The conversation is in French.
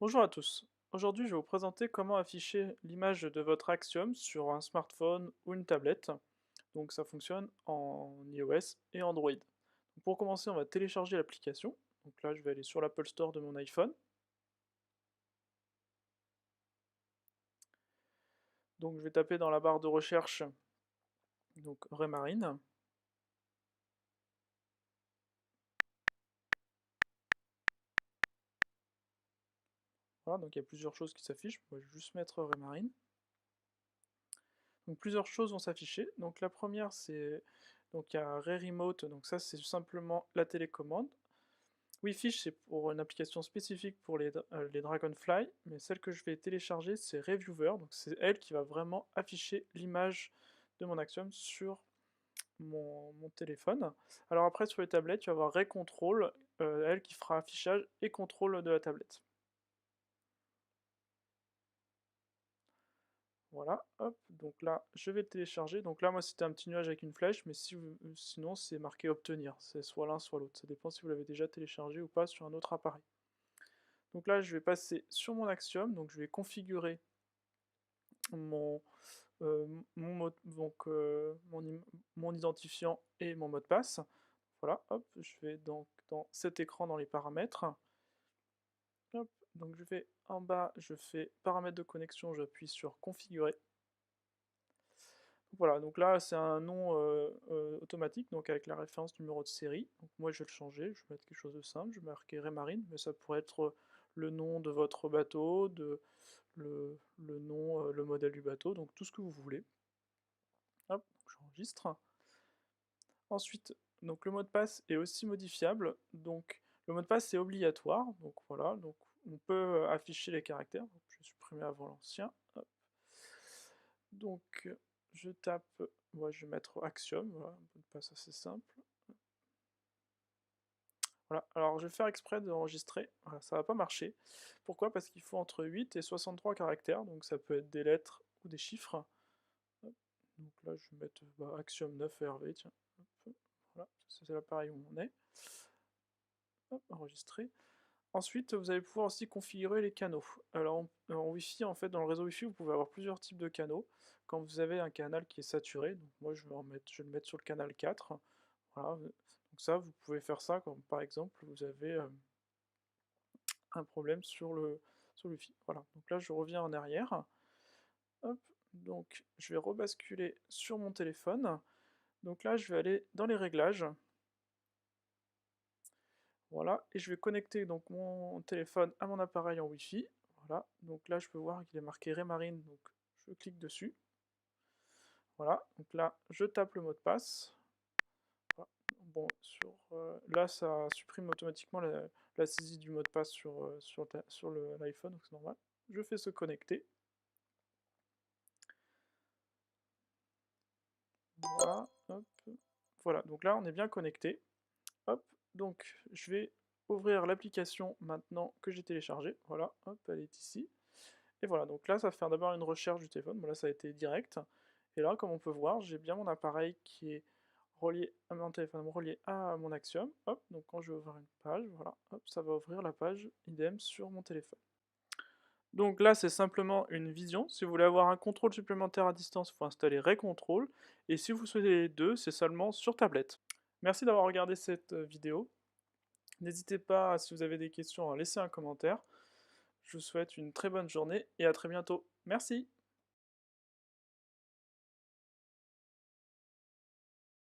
Bonjour à tous. Aujourd'hui, je vais vous présenter comment afficher l'image de votre Axiom sur un smartphone ou une tablette. Donc ça fonctionne en iOS et Android. Donc, pour commencer, on va télécharger l'application. Donc là, je vais aller sur l'Apple Store de mon iPhone. Donc je vais taper dans la barre de recherche donc Raymarine. Voilà, donc il y a plusieurs choses qui s'affichent. Moi, je vais juste mettre Raymarine. Donc plusieurs choses vont s'afficher. Donc la première, c'est donc il y a Ray Remote. Donc ça, c'est simplement la télécommande. WeFish, c'est pour une application spécifique pour les Dragonfly, mais celle que je vais télécharger, c'est Reviewer, donc c'est elle qui va vraiment afficher l'image de mon Axiom sur mon téléphone. Alors après, sur les tablettes, tu vas avoir Ray Control, elle qui fera affichage et contrôle de la tablette. Voilà, hop, donc là, je vais le télécharger. Donc là, moi, c'était un petit nuage avec une flèche, mais sinon, c'est marqué obtenir. C'est soit l'un, soit l'autre. Ça dépend si vous l'avez déjà téléchargé ou pas sur un autre appareil. Donc là, je vais passer sur mon Axiom, donc je vais configurer mon, mon identifiant et mon mot de passe. Voilà, hop, je vais donc dans cet écran dans les paramètres. Hop, donc je vais en bas, je fais paramètres de connexion, j'appuie sur configurer. Voilà, donc là c'est un nom automatique, donc avec la référence numéro de série. Donc moi je vais le changer, je vais mettre quelque chose de simple, je vais marquer Raymarine, mais ça pourrait être le nom de votre bateau, le nom, le modèle du bateau, donc tout ce que vous voulez. Hop, j'enregistre. Ensuite, donc le mot de passe est aussi modifiable, donc le mot de passe c'est obligatoire, donc voilà, donc on peut afficher les caractères, donc je vais supprimer avant l'ancien. Donc je tape, moi je vais mettre Axiom, voilà, un mot de passe assez simple. Voilà, alors je vais faire exprès d'enregistrer, voilà, ça va pas marcher. Pourquoi? Parce qu'il faut entre 8 et 63 caractères, donc ça peut être des lettres ou des chiffres. Hop. Donc là je vais mettre Axiom 9 RV, tiens. Hop. Voilà, c'est l'appareil où on est. Hop, enregistrer. Ensuite, vous allez pouvoir aussi configurer les canaux. Alors en Wi-Fi, en fait, dans le réseau Wi-Fi, vous pouvez avoir plusieurs types de canaux. Quand vous avez un canal qui est saturé, donc moi je vais le mettre sur le canal 4. Voilà. Donc ça, vous pouvez faire ça quand par exemple vous avez un problème sur le Wi-Fi. Voilà. Donc là, je reviens en arrière. Hop. Donc je vais rebasculer sur mon téléphone. Donc là, je vais aller dans les réglages. Voilà, et je vais connecter donc mon téléphone à mon appareil en Wi-Fi. Voilà, donc là je peux voir qu'il est marqué Raymarine, donc je clique dessus. Voilà, donc là je tape le mot de passe. Voilà. Bon, là ça supprime automatiquement la saisie du mot de passe sur l'iPhone, donc c'est normal. Je fais se connecter. Voilà, hop. Voilà, donc là on est bien connecté. Hop, donc je vais ouvrir l'application maintenant que j'ai téléchargée. Voilà, hop, elle est ici. Et voilà, donc là, ça va faire d'abord une recherche du téléphone. Bon, là, ça a été direct. Et là, comme on peut voir, j'ai bien mon appareil qui est relié à mon téléphone, relié à mon Axiom. Hop, donc quand je vais ouvrir une page, voilà, hop, ça va ouvrir la page idem sur mon téléphone. Donc là, c'est simplement une vision. Si vous voulez avoir un contrôle supplémentaire à distance, il faut installer Ray Control. Et si vous souhaitez les deux, c'est seulement sur tablette. Merci d'avoir regardé cette vidéo. N'hésitez pas, si vous avez des questions, à laisser un commentaire. Je vous souhaite une très bonne journée et à très bientôt. Merci.